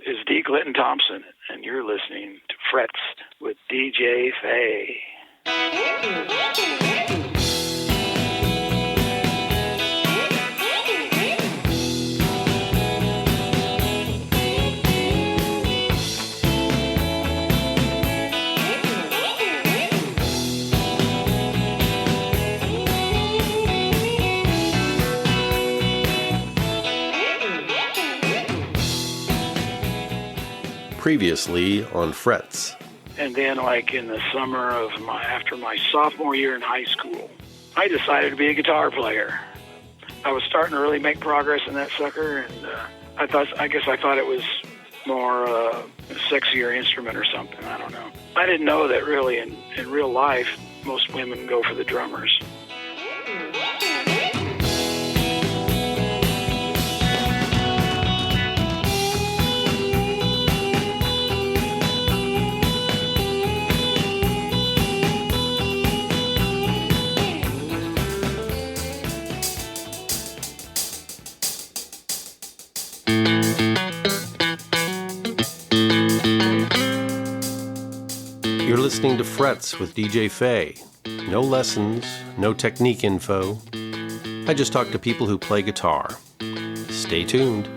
is D. Clinton Thompson, and you're listening to Frets with DJ Fey. Previously on Frets. And then, like in the summer of after my sophomore year in high school, I decided to be a guitar player. I was starting to really make progress in that sucker, and I guess I thought it was more a sexier instrument or something. I don't know. I didn't know that really in real life, most women go for the drummers. You're listening to Frets with DJ Fey. No lessons, no technique info. I just talk to people who play guitar. Stay tuned.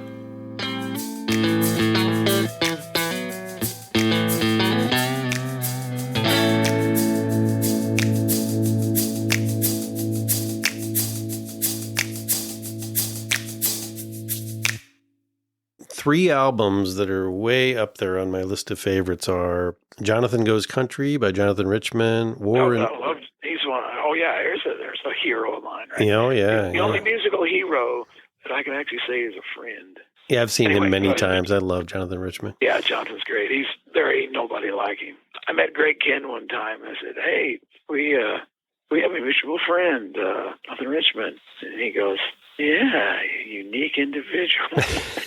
Three albums that are way up there on my list of favorites are Jonathan Goes Country by Jonathan Richman, he's one. Oh yeah, there's a hero of mine, right? Oh yeah. The only musical hero that I can actually say is a friend. Yeah, I've seen him many times. I love Jonathan Richman. Yeah, Jonathan's great. There ain't nobody like him. I met Greg Ken one time. I said, "Hey, we have a mutual friend, Jonathan Richman," and he goes, "Yeah, unique individual."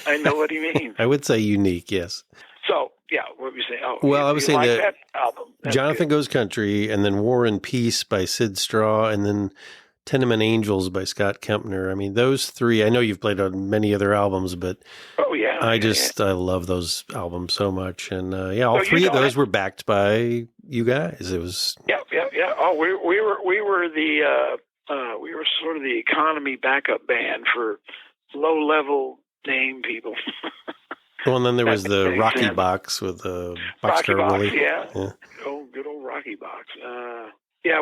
I know what he means. I would say unique, yes. So, yeah, what were you saying? Oh, well, I was saying that album. Jonathan Goes Country, and then War and Peace by Sid Straw, and then Tenement Angels by Scott Kempner. I mean, those three, I know you've played on many other albums, but I love those albums so much. And all three of those were backed by you guys. It was... Yeah. Oh, we were sort of the economy backup band for low-level name people. Well, and then there was the Rocky Box with Boxcar Willie. Yeah. Good old Rocky Box.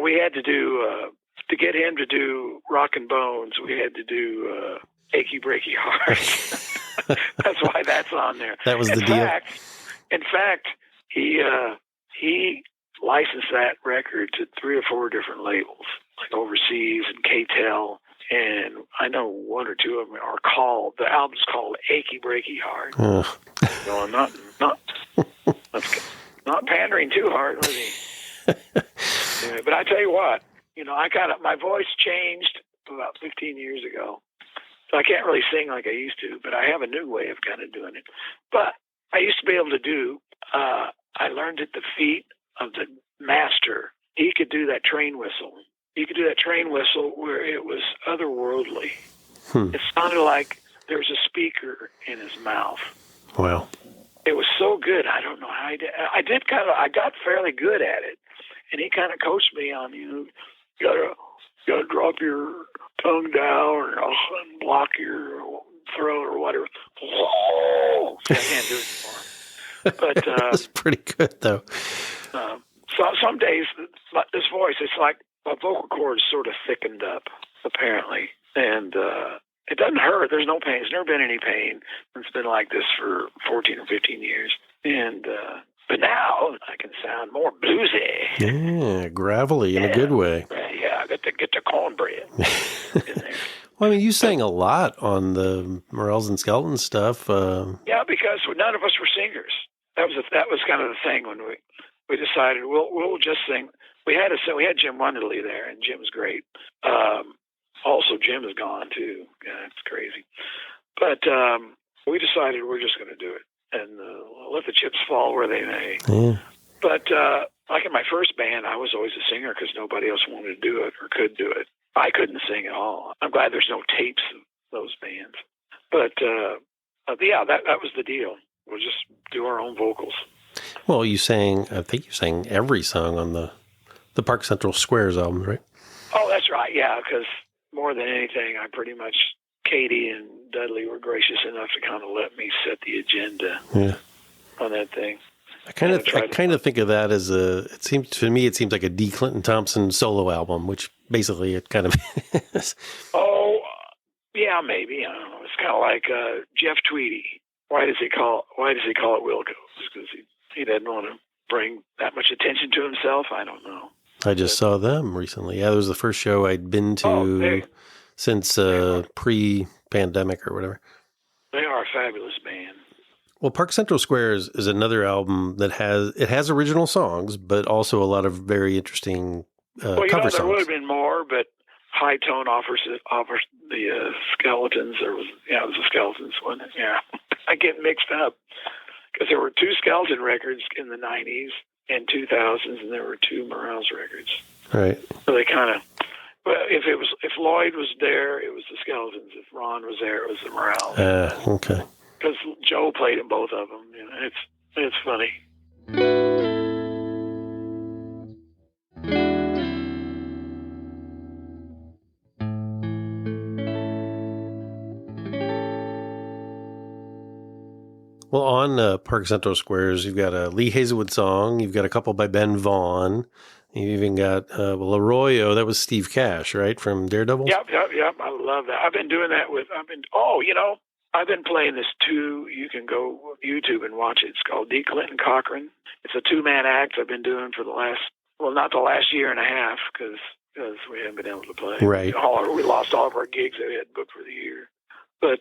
We had to do, to get him to do Rock and Bones, we had to do Achy Breaky Heart. That's why that's on there. That was the deal. In fact, he licensed that record to 3 or 4 different labels, like overseas and K-Tel. And I know 1 or 2 of them are called. The album's called "Achy Breaky Heart." So I'm not pandering too hard, was he? Anyway, but I tell you what, my voice changed about 15 years ago, so I can't really sing like I used to. But I have a new way of kind of doing it. But I used to be able to do. I learned at the feet of the master. He could do that train whistle. You could do that train whistle where it was otherworldly. It sounded like there was a speaker in his mouth. Wow. It was so good. I don't know how I did. I got fairly good at it. And he kind of coached me on, you gotta drop your tongue down and block your throat or whatever. Whoa! I can't do it anymore. But that's pretty good, though. So some days, this voice, it's like, my vocal cord is sort of thickened up, apparently. And it doesn't hurt. There's no pain. There's never been any pain. It's been like this for 14 or 15 years. And but now I can sound more bluesy. Yeah, gravelly in a good way. Yeah, I get the cornbread in there. Well, I mean, you sang a lot on the Morells and Skelton stuff. Yeah, because none of us were singers. That was kind of the thing when we decided we'll just sing. We had Jim Wonderly there, and Jim's great. Also, Jim is gone too. Yeah, it's crazy. But we decided we're just going to do it and let the chips fall where they may. Yeah. But like in my first band, I was always a singer because nobody else wanted to do it or could do it. I couldn't sing at all. I'm glad there's no tapes of those bands. But that was the deal. we'll just do our own vocals. Well, I think you sang every song on the Park Central Squares album, right? Oh, that's right. Yeah, because more than anything, Katie and Dudley were gracious enough to kind of let me set the agenda on that thing. I kind of think of that as it seems like a D. Clinton Thompson solo album, which basically it kind of is. Oh, yeah, maybe. I don't know. It's kind of like Jeff Tweedy. Why does he call it Wilco's? Because he didn't want to bring that much attention to himself. I don't know. I just saw them recently. Yeah, it was the first show I'd been to since pre-pandemic or whatever. They are a fabulous band. Well, Park Central Squares is another album that has original songs, but also a lot of very interesting cover songs. There would have been more, but High Tone offers the Skeletons. It was a Skeletons one. Yeah, I get mixed up because there were 2 Skeleton records in the 90s and 2000s, and there were 2 Morells records. Right. So they kind of. Well, if Lloyd was there, it was the Skeletons. If Ron was there, it was the Morells. Okay. Because Joe played in both of them. You know, it's funny. Well, on Park Central Squares, you've got a Lee Hazelwood song. You've got a couple by Ben Vaughn. You've even got Arroyo. That was Steve Cash, right, from Daredevils? Yep. I love that. I've been doing that I've been playing this too. You can go YouTube and watch it. It's called D. Clinton Cochran. It's a 2-man act I've been doing for not the last year and a half because we haven't been able to play. Right. We lost all of our gigs that we had booked for the year. But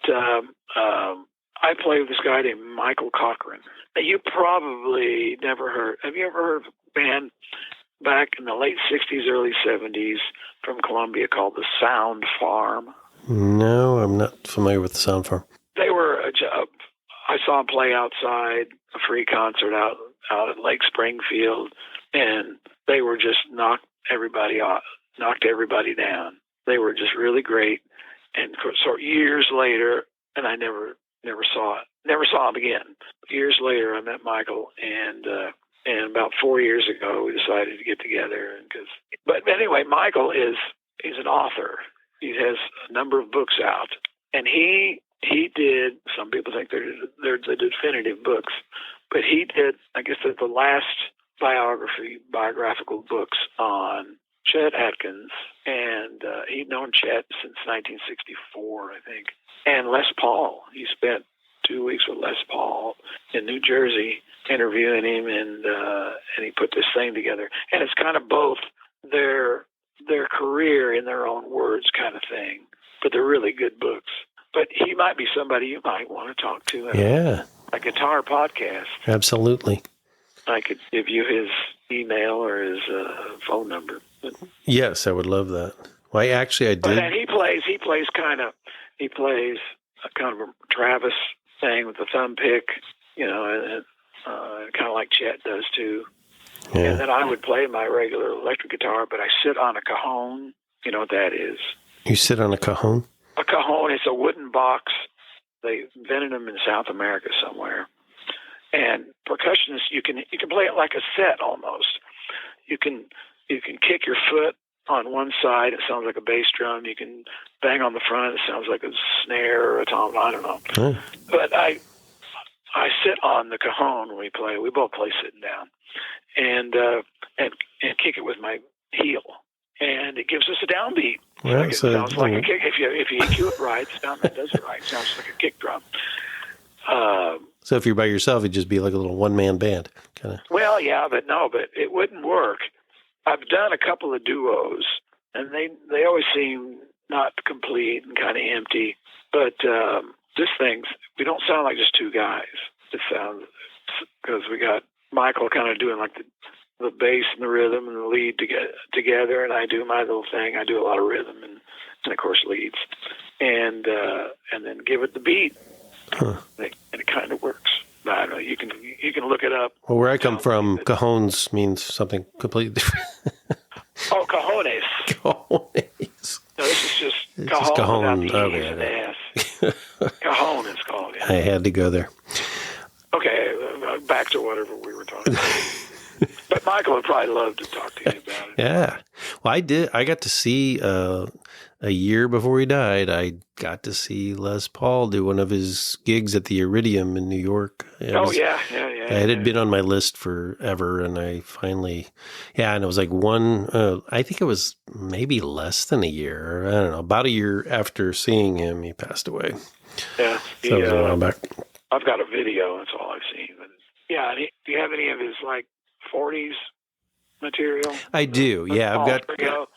I play with this guy named Michael Cochran. Now, you probably never heard. Have you ever heard of a band back in the late 60s, early 70s from Columbia called the Sound Farm? No, I'm not familiar with the Sound Farm. They were I saw them play outside, a free concert out at Lake Springfield, and they were just knocked everybody down. They were just really great. And so years later, and I never saw them again. Years later, I met Michael, and about 4 years ago, we decided to get together. But anyway, Michael he's an author. He has a number of books out, and he did. Some people think they're the definitive books, but he did. I guess the last biographical books on Chet Atkins, and he'd known Chet since 1964, I think. And Les Paul. He spent 2 weeks with Les Paul in New Jersey interviewing him, and he put this thing together. And it's kind of both their career in their own words kind of thing, but they're really good books. But he might be somebody you might want to talk to in a guitar podcast. Absolutely. I could give you his email or his phone number. Yes, I would love that. Well, I did. And he plays kind of a Travis thing with the thumb pick, and kind of like Chet does too. Yeah. And then I would play my regular electric guitar, but I sit on a cajon. You know what that is? You sit on a cajon? A cajon is a wooden box. They invented them in South America somewhere. And percussionists, you can play it like a set almost. You can kick your foot on one side. It sounds like a bass drum. You can bang on the front. It sounds like a snare or a tom. I don't know. Oh. But I sit on the cajon when we play. We both play sitting down, and kick it with my heel, and it gives us a downbeat. Yeah, it sounds like a kick. If you EQ it right, it does it right. It sounds like a kick drum. So if you're by yourself, it'd just be like a little one-man band, kind of. Well, yeah, but it wouldn't work. I've done a couple of duos, and they always seem not complete and kind of empty. But this thing, we don't sound like just two guys. It sounds, because we got Michael kind of doing like the bass and the rhythm and the lead together, and I do my little thing. I do a lot of rhythm and of course leads, and then give it the beat. Huh. And it kind of works. I don't know. You can look it up. Well, where I come from, cajones means something completely different. Oh, cajones. Cajones. No, this is just it's cajon. Just cajon. Okay. Cajon is called. Yeah. I had to go there. back to whatever we were talking about. But Michael would probably love to talk to you about it. Yeah. Well, I got to see, a year before he died, I got to see Les Paul do one of his gigs at the Iridium in New York. It had been on my list forever, and I finally, and it was like I think it was maybe less than a year. I don't know, about a year after seeing him, he passed away. Yeah. So it was a while back. I've got a video, that's all I've seen. But yeah, do you have any of his, 40s material? I do. Yeah,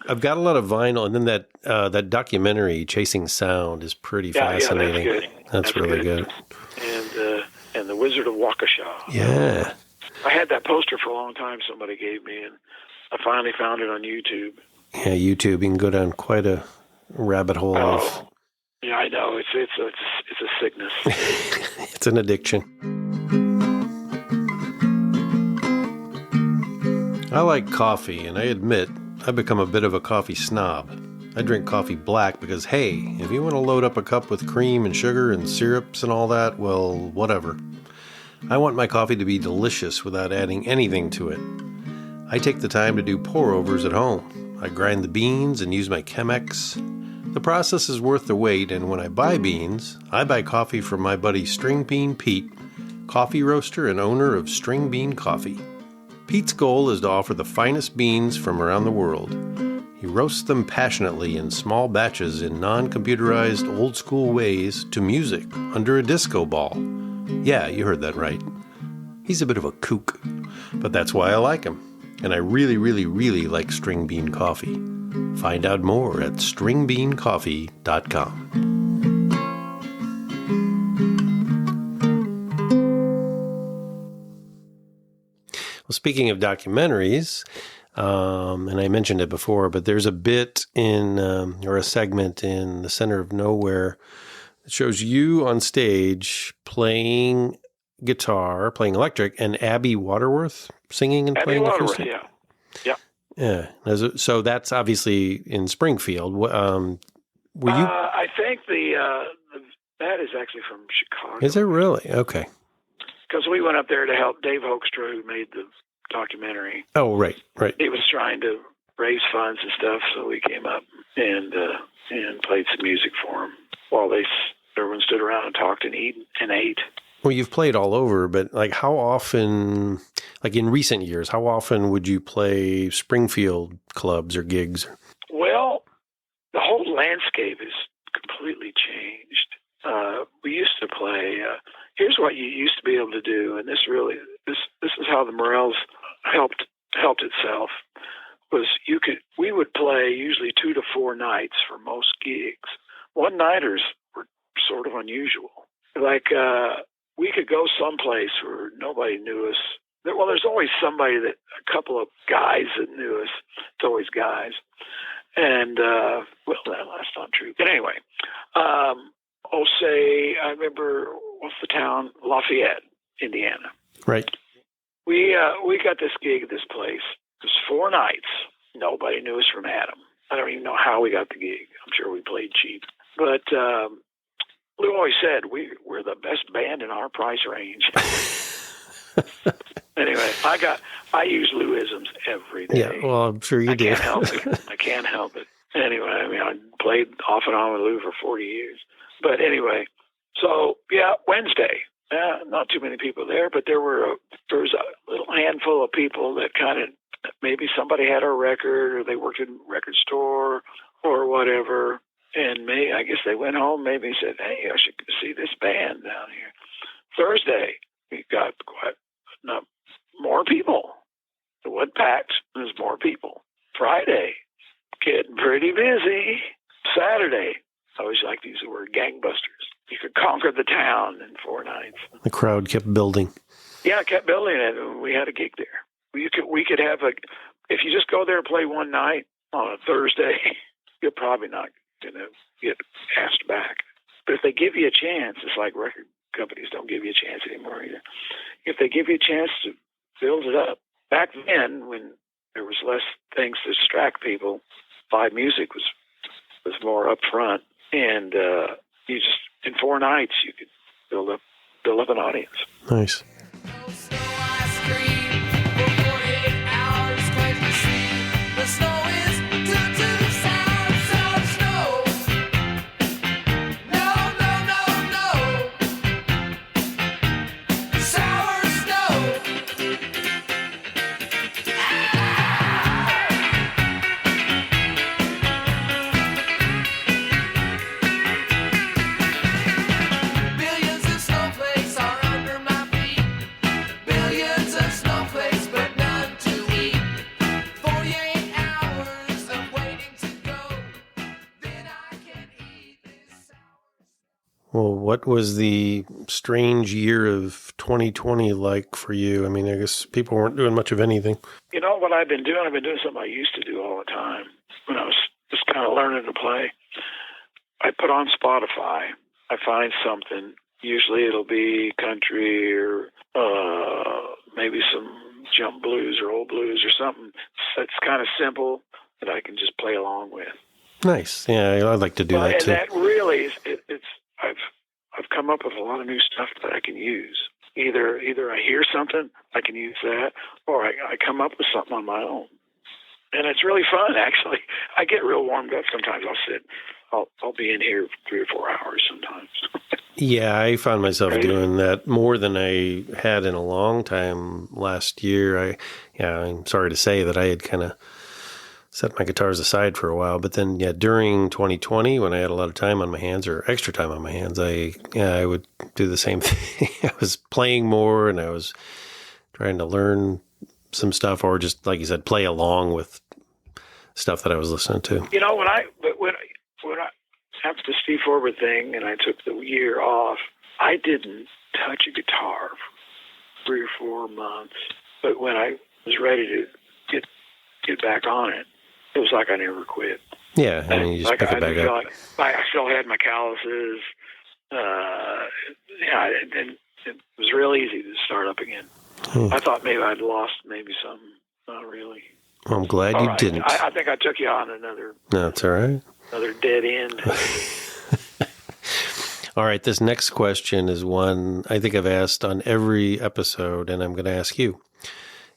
I've got a lot of vinyl, and then that documentary Chasing Sound is pretty fascinating. Yeah, that's good. That's really good. And The Wizard of Waukesha. Yeah. I had that poster for a long time somebody gave me, and I finally found it on YouTube. Yeah, YouTube, you can go down quite a rabbit hole of. Yeah, I know. It's a sickness. It's an addiction. I like coffee, and I admit I've become a bit of a coffee snob. I drink coffee black because, hey, if you want to load up a cup with cream and sugar and syrups and all that, well, whatever. I want my coffee to be delicious without adding anything to it. I take the time to do pour-overs at home. I grind the beans and use my Chemex. The process is worth the wait, and when I buy beans, I buy coffee from my buddy String Bean Pete, coffee roaster and owner of String Bean Coffee. Pete's goal is to offer the finest beans from around the world. He roasts them passionately in small batches in non-computerized old-school ways to music under a disco ball. Yeah, you heard that right. He's a bit of a kook, but that's why I like him. And I really, really, really like String Bean Coffee. Find out more at stringbeancoffee.com. Well, speaking of documentaries, and I mentioned it before, but there's a bit or a segment in The Center of Nowhere that shows you on stage playing guitar, playing electric, and Abby Waterworth singing and playing acoustic. Yeah. So that's obviously in Springfield. Were you? I think that is actually from Chicago. Is it really? Okay. Because we went up there to help Dave Hoekstra, who made the documentary. Oh, right. He was trying to raise funds and stuff, so we came up and played some music for him while everyone stood around and talked and ate. Well, you've played all over, but how often, in recent years, how often would you play Springfield clubs or gigs? Well, the whole landscape has completely changed. We used to play. Here's what you used to be able to do, and this is how the Morells helped itself. We would play usually 2 to 4 nights for most gigs. One-nighters were sort of unusual. We could go someplace where nobody knew us. Well, there's always a couple of guys that knew us. It's always guys. And, that's not true. But anyway, I remember, what's the town? Lafayette, Indiana. Right. We got this gig at this place. It was 4 nights. Nobody knew us from Adam. I don't even know how we got the gig. I'm sure we played cheap. But Lou always said we're the best band in our price range. Anyway, I use Lou-isms every day. Yeah, well, I'm sure you do. I can't help it. Anyway, I played off and on with Lou for 40 years. But anyway, so Wednesday. Not too many people there, but there was a little handful of people that kind of, maybe somebody had our record or they worked in a record store or whatever. And I guess they went home, maybe said, hey, I should see this band down here. Thursday, we got more people. It wasn't packed. There's more people. Friday, getting pretty busy. Saturday, I always like to use the word gangbusters. You could conquer the town in 4 nights. The crowd kept building. Yeah, it kept building, and we had a gig there. We could have if you just go there and play one night on a Thursday, you're probably not going to get asked back. But if they give you a chance, it's like record companies don't give you a chance anymore either. If they give you a chance to build it up, back then when there was less things to distract people, live music was more up front, and you just in 4 nights you could build up an audience. Nice. what was the strange year of 2020 like for you? I mean, I guess people weren't doing much of anything. You know what I've been doing? I've been doing something I used to do all the time when I was just kind of learning to play. I put on Spotify. I find something. Usually it'll be country or maybe some jump blues or old blues or something that's kind of simple that I can just play along with. Nice. Yeah, I'd like to do that too. And that really is, I've come up with a lot of new stuff that I can use. Either I hear something, I can use that, or I come up with something on my own. And it's really fun, actually. I get real warmed up sometimes. I'll be in here 3 or 4 hours sometimes. Yeah, I found myself doing that more than I had in a long time last year. I'm sorry to say that I had kind of set my guitars aside for a while, but then during 2020, when I had a lot of time on my hands or extra time on my hands, I would do the same thing. I was playing more and I was trying to learn some stuff, or just like you said, play along with stuff that I was listening to. You know, when I after the Steve Forward thing, and I took the year off, I didn't touch a guitar for 3 or 4 months. But when I was ready to get back on it, it was like I never quit. Yeah, I mean, you just pick it back up. I still had my calluses. It was real easy to start up again. I thought maybe I'd lost some. Not really. Well, I'm glad you didn't. I think I took you on another. No, it's all right. Another dead end. All right, this next question is one I think I've asked on every episode, and I'm going to ask you.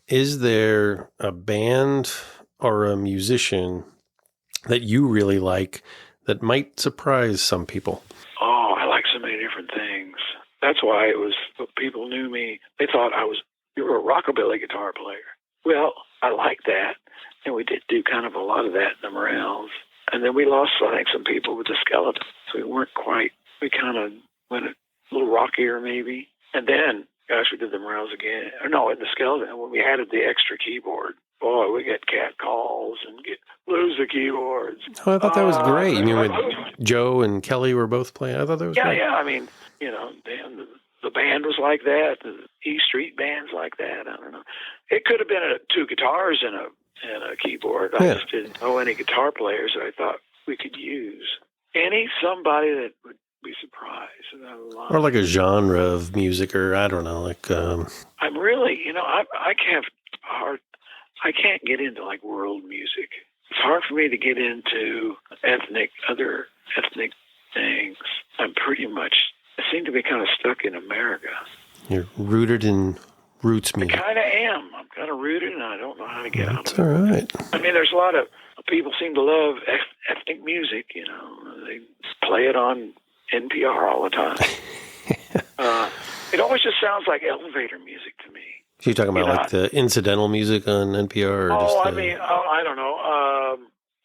Is there a band or a musician that you really like that might surprise some people? Oh, I like so many different things. That's why it was, people knew me. They thought you were a rockabilly guitar player. Well, I like that. And we did do kind of a lot of that in the Morells. And then we lost, I think, some people with the skeleton. So we kind of went a little rockier maybe. And then, gosh, we did the Morells again. Or no, in the skeleton, when we added the extra keyboard, boy, we get cat calls and lose the keyboards. Oh, I thought that was great. You mean when Joe and Kelly were both playing? I thought that was great. Yeah, I mean, the band was like that. The E Street band's like that. I don't know. It could have been 2 guitars and a keyboard. I just didn't know any guitar players that I thought we could use. Somebody that would be surprised. Or like a genre of music, or I don't know, like. I'm really, I can't get into like world music. It's hard for me to get into other ethnic things. I seem to be kind of stuck in America. You're rooted in roots music. I kind of am. I'm kind of rooted, and I don't know how to get out of it. That's all right. I mean, there's a lot of people seem to love ethnic music. They play it on NPR all the time. It always just sounds like elevator music to me. So you're talking about like the incidental music on NPR? Or I don't know.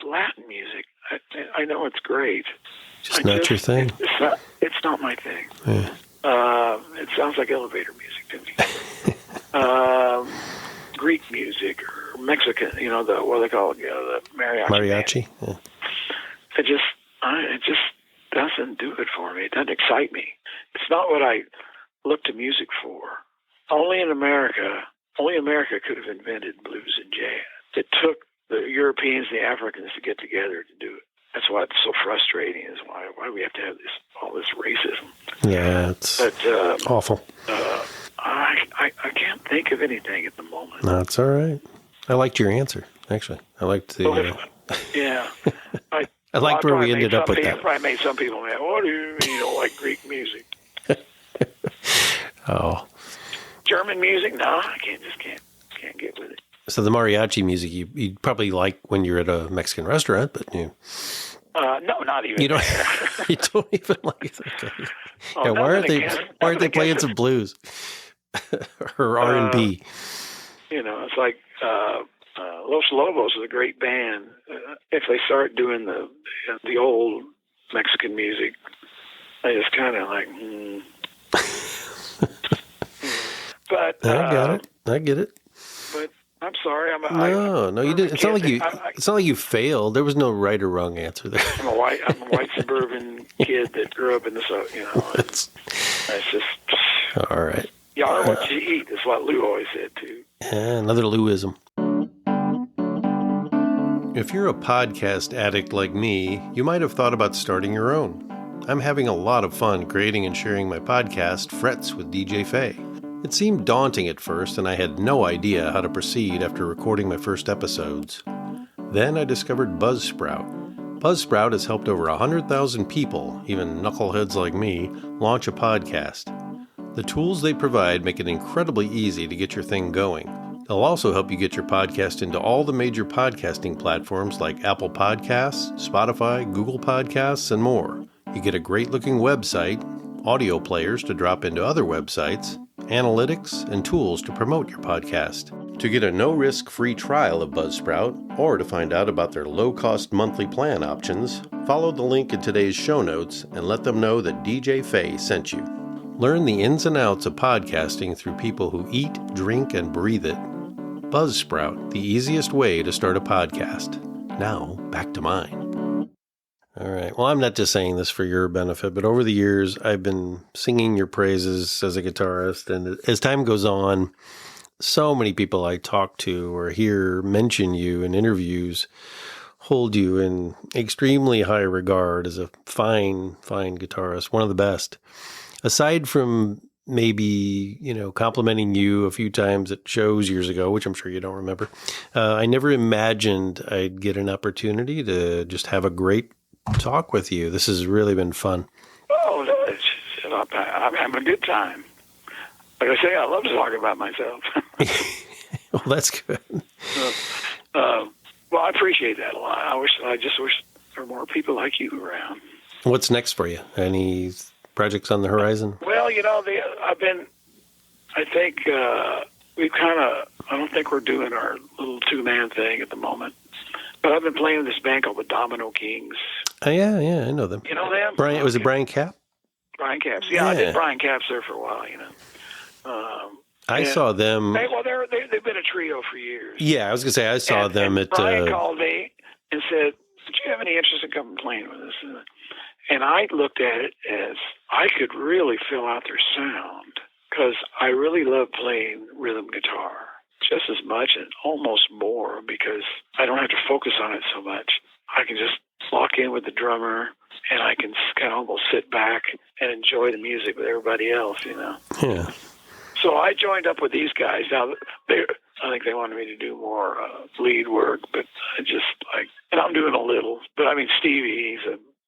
Latin music. I know it's great. Just not your thing? It's not my thing. Yeah. It sounds like elevator music to me. Greek music or Mexican, what they call it, the mariachi. Mariachi? Yeah. It just doesn't do it for me. It doesn't excite me. It's not what I look to music for. Only America could have invented blues and jazz. It took the Europeans and the Africans to get together to do it. That's why it's so frustrating, is why we have to have all this racism. Yeah, it's awful. I can't think of anything at the moment. No, it's all right. I liked your answer, actually. I liked the... yeah. I liked where we ended up with that. I probably made some people mad. What do you mean you don't like Greek music? Oh. German music? No, I can't get with it. So the mariachi music you probably like when you're at a Mexican restaurant, but you... no, not even. You don't. You don't even like it. Okay. Yeah, why aren't they playing some blues or R&B? It's like Los Lobos is a great band. If they start doing the old Mexican music, I just kind of like. But I get it. But I'm sorry. No, you didn't. It's not like you. It's not like you failed. There was no right or wrong answer there. I'm a white suburban kid that grew up in the It's just all right. You are what you eat. Is what Lou always said too. Yeah, another Lou-ism. If you're a podcast addict like me, you might have thought about starting your own. I'm having a lot of fun creating and sharing my podcast, Frets with DJ Fey. It seemed daunting at first, and I had no idea how to proceed after recording my first episodes. Then I discovered Buzzsprout. Buzzsprout has helped over 100,000 people, even knuckleheads like me, launch a podcast. The tools they provide make it incredibly easy to get your thing going. They'll also help you get your podcast into all the major podcasting platforms like Apple Podcasts, Spotify, Google Podcasts, and more. You get a great-looking website, audio players to drop into other websites, analytics, and tools to promote your podcast. To get a no-risk free trial of Buzzsprout, or to find out about their low-cost monthly plan options, follow the link in today's show notes and let them know that DJ Fey sent you. Learn the ins and outs of podcasting through people who eat, drink, and breathe it. Buzzsprout, the easiest way to start a podcast. Now, back to mine. All right. Well, I'm not just saying this for your benefit, but over the years, I've been singing your praises as a guitarist. And as time goes on, so many people I talk to or hear mention you in interviews hold you in extremely high regard as a fine, fine guitarist, one of the best. Aside from maybe, complimenting you a few times at shows years ago, which I'm sure you don't remember, I never imagined I'd get an opportunity to just have a great talk with you. This has really been fun. Oh, I'm having a good time. Like I say, I love to talk about myself. Well, that's good. Well, I appreciate that a lot. I just wish there were more people like you around. What's next for you? Any projects on the horizon? Well, I don't think we're doing our little two-man thing at the moment. But I've been playing with this band called the Domino Kings. Oh, yeah, I know them. You know them? Was it Brian Capp? Brian Capps. Yeah, I did Brian Capps there for a while, I saw them. They've been a trio for years. Yeah, I was going to say, I saw them at... Brian called me and said, "Would you have any interest in coming playing with us?" And I looked at it as I could really fill out their sound because I really love playing rhythm guitar just as much and almost more because I don't have to focus on it so much. I can just lock in with the drummer and I can kind of almost sit back and enjoy the music with everybody else, Yeah. So I joined up with these guys. Now, I think they wanted me to do more lead work, but and I'm doing a little. But I mean, Stevie,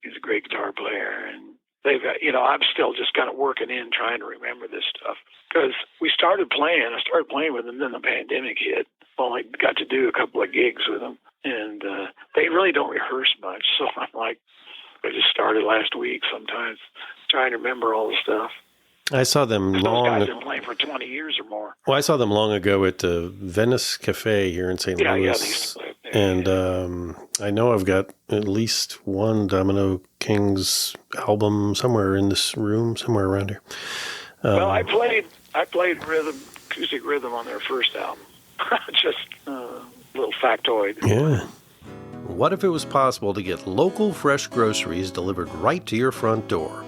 he's a great guitar player, and they've got, I'm still just kind of working in trying to remember this stuff because I started playing with them, then the pandemic hit. Only got to do a couple of gigs with them, and they really don't rehearse much. So I'm like, I just started last week. Sometimes trying to remember all the stuff. I saw them Those guys have been playing for 20 years or more. Well, I saw them long ago at the Venice Cafe here in St. Louis. And I know I've got at least one Domino Kings album somewhere in this room, somewhere around here. Well, I played acoustic rhythm on their first album. Just a little factoid. Yeah. What if it was possible to get local fresh groceries delivered right to your front door?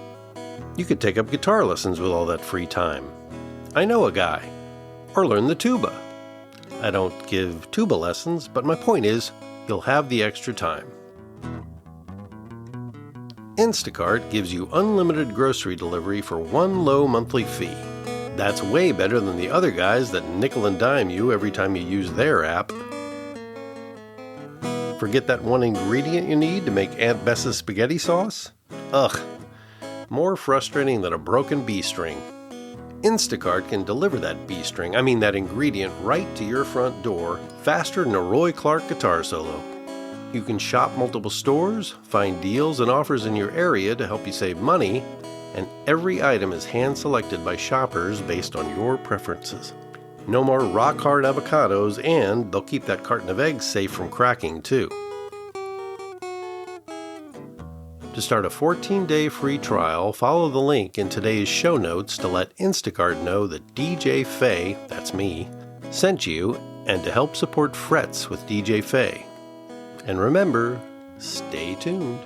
You could take up guitar lessons with all that free time. I know a guy. Or learn the tuba. I don't give tuba lessons, but my point is, you'll have the extra time. Instacart gives you unlimited grocery delivery for one low monthly fee. That's way better than the other guys that nickel and dime you every time you use their app. Forget that one ingredient you need to make Aunt Bess's spaghetti sauce? Ugh. More frustrating than a broken B string. Instacart can deliver that that ingredient right to your front door faster than a Roy Clark guitar solo. You can shop multiple stores, find deals and offers in your area to help you save money, and every item is hand-selected by shoppers based on your preferences. No more rock-hard avocados, and they'll keep that carton of eggs safe from cracking, too. To start a 14-day free trial, follow the link in today's show notes to let Instacart know that DJ Fey, that's me, sent you and to help support Frets with DJ Fey. And remember, stay tuned.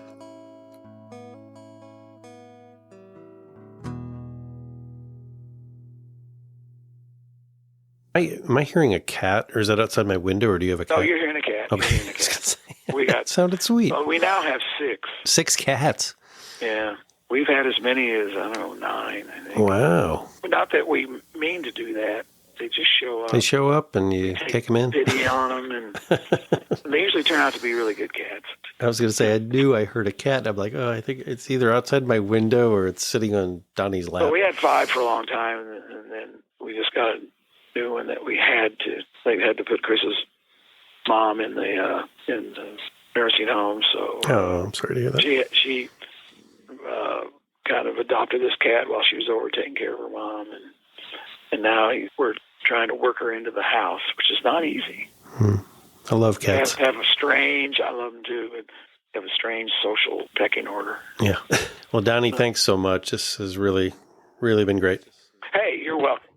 Am I hearing a cat, or is that outside my window, or do you have a cat? No, you're hearing a cat. Okay. You're hearing a cat. We got sounded sweet. Well, we now have 6. 6 cats. Yeah. We've had as many as, 9, I think. Wow. Not that we mean to do that. They just show up. They show up and you take them in? Pity on them. And they usually turn out to be really good cats. I was going to say, I knew I heard a cat. And I'm like, I think it's either outside my window or it's sitting on Donnie's lap. Well, we had 5 for a long time, and then we just got a new one that they had to put Chris's mom in the nursing home. So I'm sorry to hear that. She kind of adopted this cat while she was over taking care of her mom, and now we're trying to work her into the house, which is not easy. I love cats. I love them too, but have a strange social pecking order. Yeah. Well, Donnie, thanks so much. This has really, really been great. Hey, you're welcome.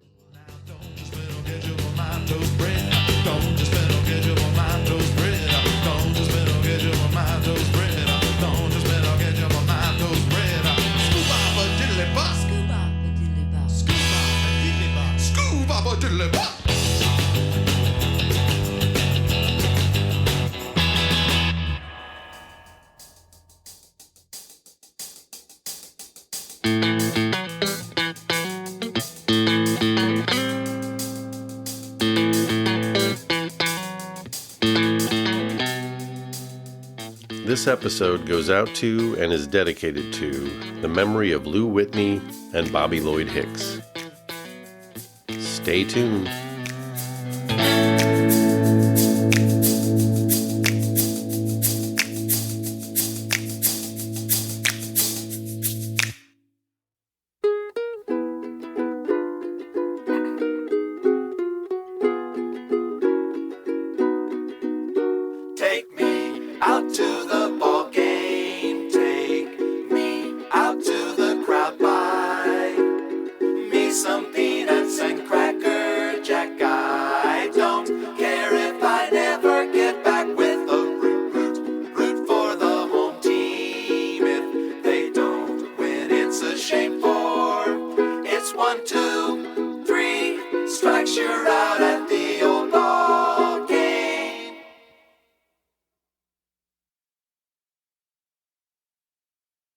This episode goes out to and is dedicated to the memory of Lou Whitney and Bobby Lloyd Hicks. Stay tuned. Take me out to the ball game. Take me out to the crowd. Buy me some peanuts and Cracker Jack. I don't care if I never get back with a root for the home team. If they don't win, it's a shame, for it's 1-2.